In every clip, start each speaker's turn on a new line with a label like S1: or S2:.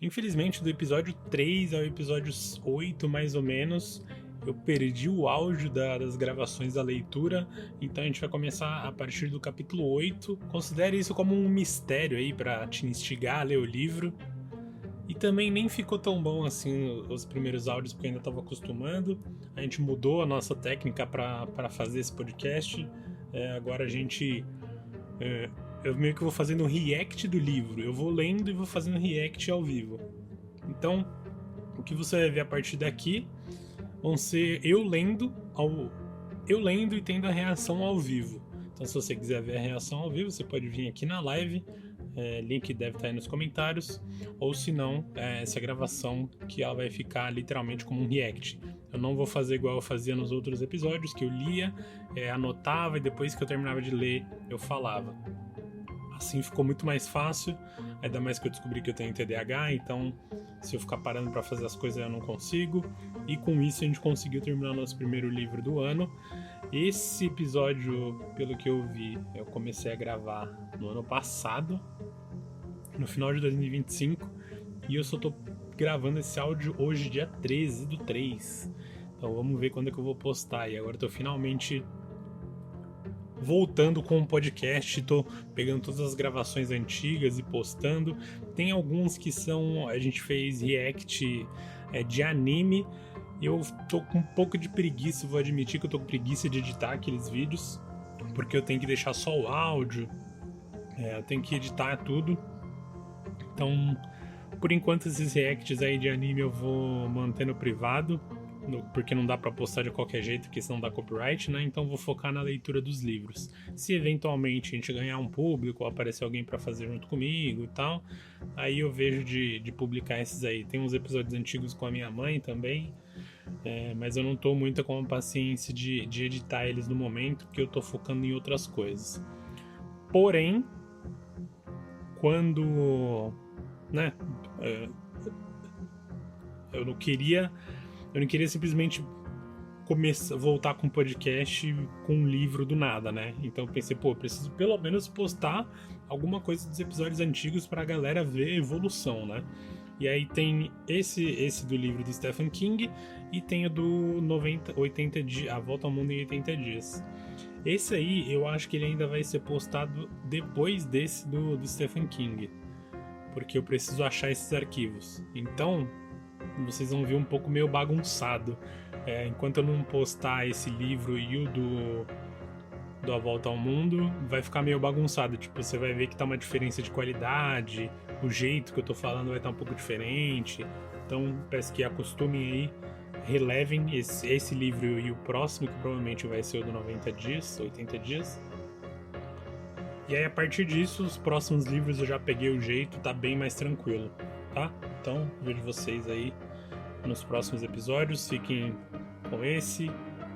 S1: Infelizmente, do episódio 3 ao episódio 8, mais ou menos, eu perdi o áudio das gravações da leitura, então a gente vai começar a partir do capítulo 8. Considere isso como um mistério aí para te instigar a ler o livro. E também nem ficou tão bom assim os primeiros áudios, porque eu ainda estava acostumando. A gente mudou a nossa técnica para fazer esse podcast. Agora a gente... eu meio que vou fazendo um react do livro. Eu vou lendo e vou fazendo react ao vivo. Então, o que você vai ver a partir daqui vão ser eu lendo e tendo a reação ao vivo. Então, se você quiser ver a reação ao vivo, você pode vir aqui na live. Link deve estar aí nos comentários. Ou se não, essa gravação que ela vai ficar literalmente como um react. Eu não vou fazer igual eu fazia nos outros episódios, que eu lia, anotava e depois que eu terminava de ler, eu falava. Assim ficou muito mais fácil, ainda mais que eu descobri que eu tenho TDAH, então se eu ficar parando para fazer as coisas eu não consigo. E com isso a gente conseguiu terminar nosso primeiro livro do ano. Esse episódio, pelo que eu vi, eu comecei a gravar no ano passado, no final de 2025, e eu só tô gravando esse áudio hoje, dia 13 do 3. Então vamos ver quando é que eu vou postar. E agora eu tô finalmente voltando com o podcast, tô pegando todas as gravações antigas e postando. Tem alguns que são... a gente fez react de anime. Eu tô com um pouco de preguiça, vou admitir que eu tô com preguiça de editar aqueles vídeos, porque eu tenho que deixar só o áudio, eu tenho que editar tudo. Então, por enquanto, esses reacts aí de anime eu vou manter no privado, porque não dá pra postar de qualquer jeito, porque senão dá copyright, né? Então vou focar na leitura dos livros. Se eventualmente a gente ganhar um público, ou aparecer alguém pra fazer junto comigo e tal, aí eu vejo de publicar esses aí. Tem uns episódios antigos com a minha mãe também, mas eu não tô muito com a paciência de editar eles no momento, porque eu tô focando em outras coisas. Porém, quando... né? Eu não queria simplesmente voltar com um podcast com um livro do nada, né? Então eu pensei, eu preciso pelo menos postar alguma coisa dos episódios antigos pra galera ver a evolução, né? E aí tem esse do livro do Stephen King e tem o do 80 dias, A Volta ao Mundo em 80 Dias. Esse aí eu acho que ele ainda vai ser postado depois desse do Stephen King, porque eu preciso achar esses arquivos. Então vocês vão ver um pouco meio bagunçado. Enquanto eu não postar esse livro e o do A Volta ao Mundo, vai ficar meio bagunçado. Tipo, você vai ver que tá uma diferença de qualidade, o jeito que eu tô falando vai estar um pouco diferente. Então, peço que acostumem aí, relevem esse livro e o próximo, que provavelmente vai ser o do 90 dias, 80 dias. E aí, a partir disso, os próximos livros eu já peguei o jeito, tá bem mais tranquilo, tá? Então, vejo vocês aí nos próximos episódios. Fiquem com esse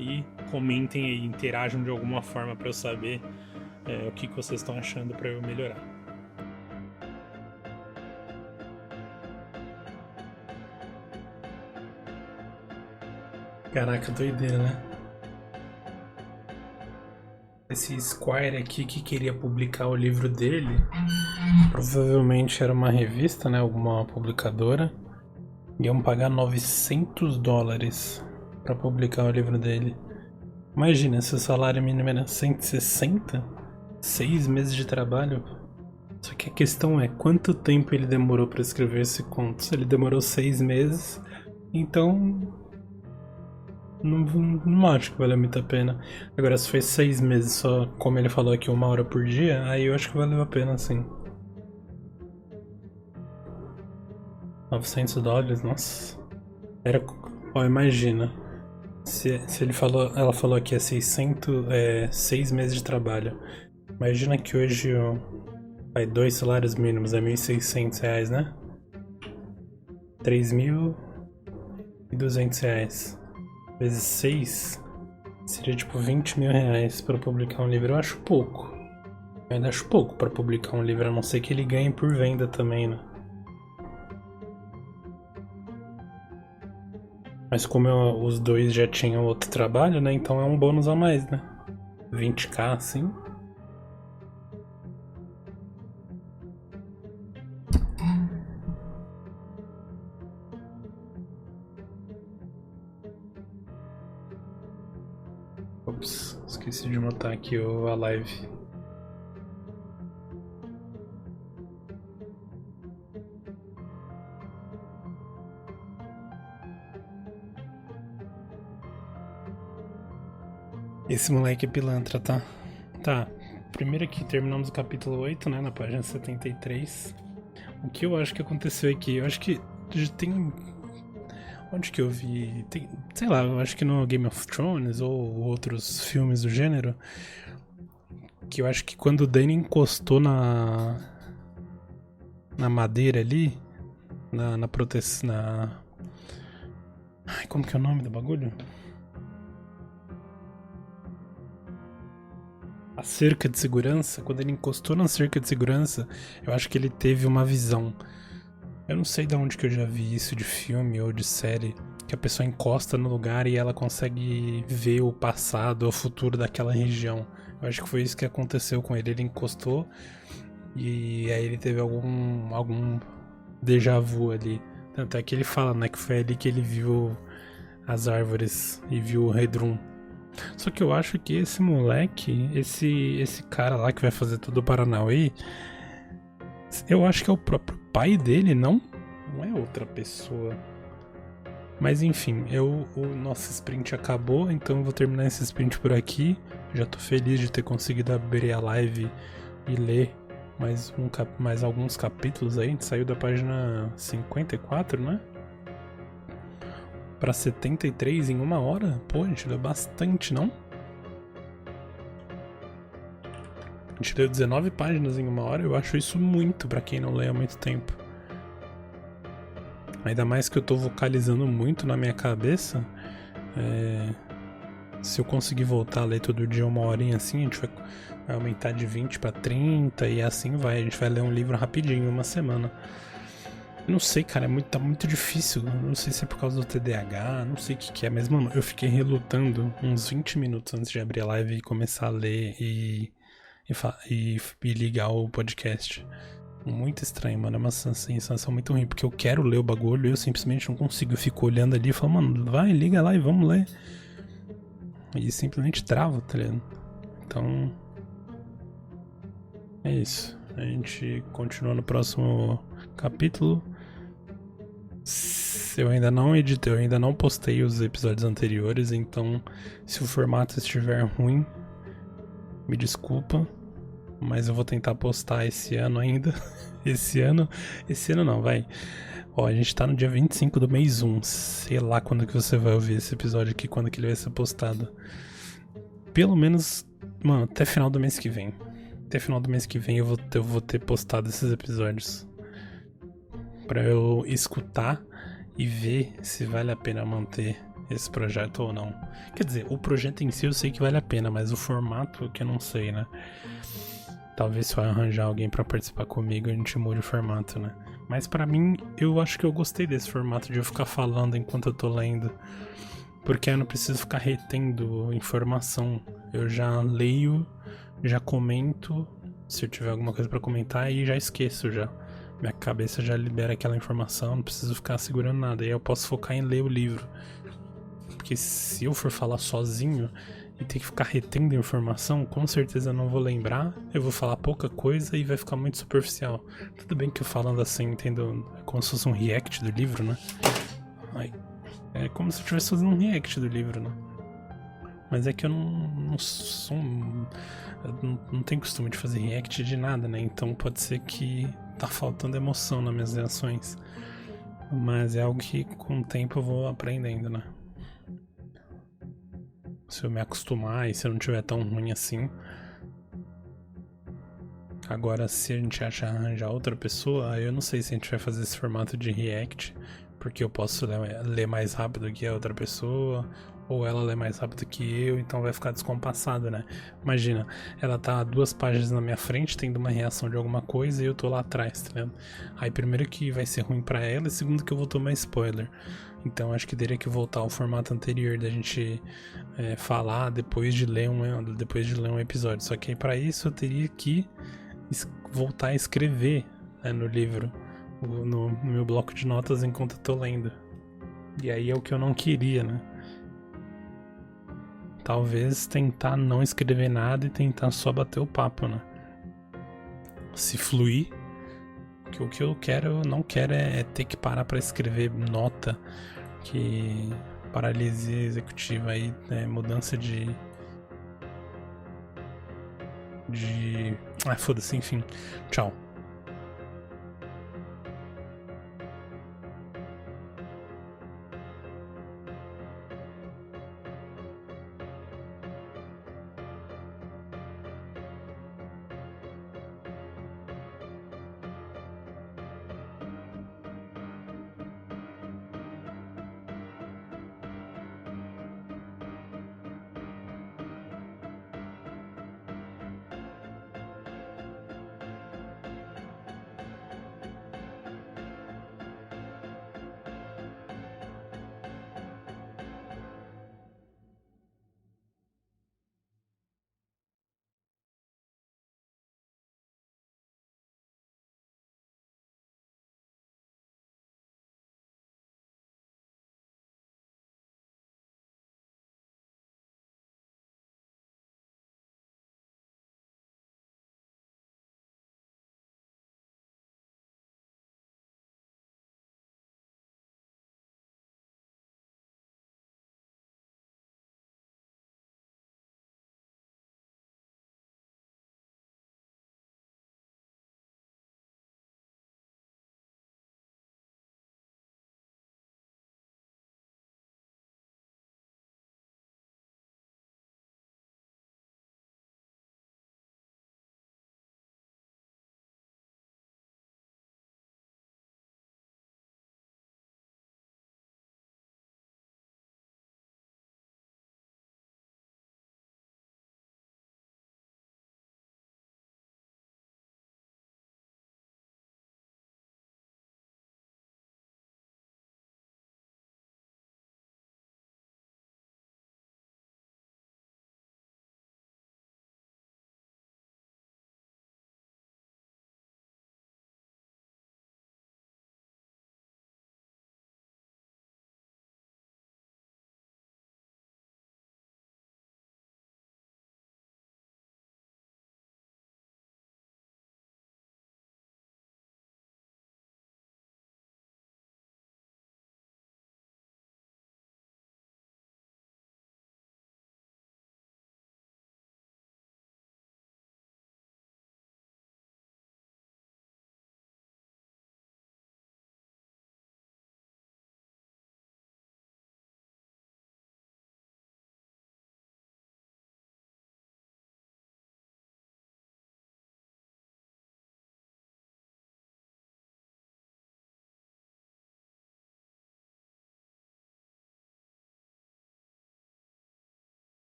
S1: e comentem aí, interajam de alguma forma para eu saber o que vocês estão achando para eu melhorar. Caraca, doideira, né? Esse Squire aqui que queria publicar o livro dele, provavelmente era uma revista, né? Alguma publicadora. Iam pagar $900 para publicar o livro dele. Imagina, se o salário mínimo era 160, 6 meses de trabalho. Só que a questão é quanto tempo ele demorou para escrever esse conto. Se ele demorou 6 meses, então não acho que valeu muito a pena. Agora, se foi 6 meses só, como ele falou aqui, 1 hora por dia, aí eu acho que valeu a pena, sim. $900, nossa. Imagina. Se ela falou aqui é 6 meses de trabalho. Imagina que hoje 2 salários mínimos é R$1.600, né? R$3.200 vezes 6 seria tipo R$20.000 para publicar um livro. Eu acho pouco. Eu ainda acho pouco para publicar um livro, a não ser que ele ganhe por venda também, né? Mas como os dois já tinham outro trabalho, né? Então é um bônus a mais, né? 20k, assim. Ops, esqueci de botar aqui a live. Esse moleque é pilantra, tá? Tá, primeiro aqui terminamos o capítulo 8, né, na página 73. O que eu acho que aconteceu aqui? Eu acho que tem... Onde que eu vi? Tem, sei lá, eu acho que no Game of Thrones ou outros filmes do gênero, que eu acho que quando o Dany encostou na madeira ali, na proteção, Ai, como que é o nome do bagulho? A cerca de segurança, quando ele encostou na cerca de segurança, eu acho que ele teve uma visão. Eu não sei de onde que eu já vi isso de filme ou de série, que a pessoa encosta no lugar e ela consegue ver o passado ou o futuro daquela região. Eu acho que foi isso que aconteceu com ele. Ele encostou e aí ele teve algum déjà vu ali. Tanto é que ele fala, né, que foi ali que ele viu as árvores e viu o Redrum. Só que eu acho que esse moleque, esse cara lá que vai fazer todo o Paranauê, eu acho que é o próprio pai dele, não? Não é outra pessoa. Mas enfim, o nosso sprint acabou, então eu vou terminar esse sprint por aqui. Já tô feliz de ter conseguido abrir a live e ler mais alguns capítulos aí. A gente saiu da página 54, né? Pra 73 em 1 hora? Pô, a gente leu bastante, não? A gente leu 19 páginas em 1 hora, eu acho isso muito pra quem não lê há muito tempo. Ainda mais que eu tô vocalizando muito na minha cabeça. Se eu conseguir voltar a ler todo dia 1 horinha assim, a gente vai aumentar de 20 pra 30 e assim vai. A gente vai ler um livro rapidinho, em 1 semana. Eu não sei, cara, tá muito difícil. Não sei se é por causa do TDAH, não sei o que é, mas, mano, eu fiquei relutando uns 20 minutos antes de abrir a live e começar a ler e ligar o podcast. Muito estranho, mano. É uma sensação muito ruim, porque eu quero ler o bagulho e eu simplesmente não consigo. Eu fico olhando ali e falo, mano, vai, liga lá e vamos ler. E simplesmente trava, tá ligado? Então. É isso. A gente continua no próximo capítulo. Eu ainda não editei, eu ainda não postei os episódios anteriores, então se o formato estiver ruim, me desculpa, mas eu vou tentar postar esse ano ainda. Esse ano não, vai. Ó, a gente tá no dia 25 do mês 1, sei lá quando que você vai ouvir esse episódio aqui, quando que ele vai ser postado. Pelo menos, mano, até final do mês que vem. Até final do mês que vem eu vou ter postado esses episódios. Pra eu escutar e ver se vale a pena manter esse projeto ou não. Quer dizer, o projeto em si eu sei que vale a pena, mas o formato que eu não sei, né? Talvez se eu arranjar alguém pra participar comigo a gente mude o formato, né? Mas pra mim, eu acho que eu gostei desse formato de eu ficar falando enquanto eu tô lendo. Porque eu não preciso ficar retendo informação. Eu já leio, já comento, se eu tiver alguma coisa pra comentar, e já esqueço já. Minha cabeça já libera aquela informação, não preciso ficar segurando nada. E aí eu posso focar em ler o livro. Porque se eu for falar sozinho e ter que ficar retendo informação, com certeza eu não vou lembrar. Eu vou falar pouca coisa e vai ficar muito superficial. Tudo bem que eu falando assim, entendo, é como se fosse um react do livro, né? Ai, é como se eu estivesse fazendo um react do livro, né? Mas é que eu não sou... Eu não tenho costume de fazer react de nada, né? Então pode ser que tá faltando emoção nas minhas reações. Mas é algo que com o tempo eu vou aprendendo, né? Se eu me acostumar e se eu não tiver tão ruim assim. Agora, se a gente arranjar outra pessoa, aí eu não sei se a gente vai fazer esse formato de react, porque eu posso ler mais rápido que a outra pessoa, ou ela lê mais rápido que eu, então vai ficar descompassado, né? Imagina, ela tá 2 páginas na minha frente, tendo uma reação de alguma coisa, e eu tô lá atrás, tá vendo? Aí primeiro que vai ser ruim pra ela, e segundo que eu vou tomar spoiler. Então acho que teria que voltar ao formato anterior da gente falar depois de ler um episódio. Só que aí pra isso eu teria que voltar a escrever, né, no livro, no meu bloco de notas enquanto eu tô lendo. E aí é o que eu não queria, né? talvez tentar não escrever nada e tentar só bater o papo, né? Se fluir, que o que eu não quero é ter que parar pra escrever nota, que paralisia executiva aí, né? Mudança de... foda-se, enfim. Tchau.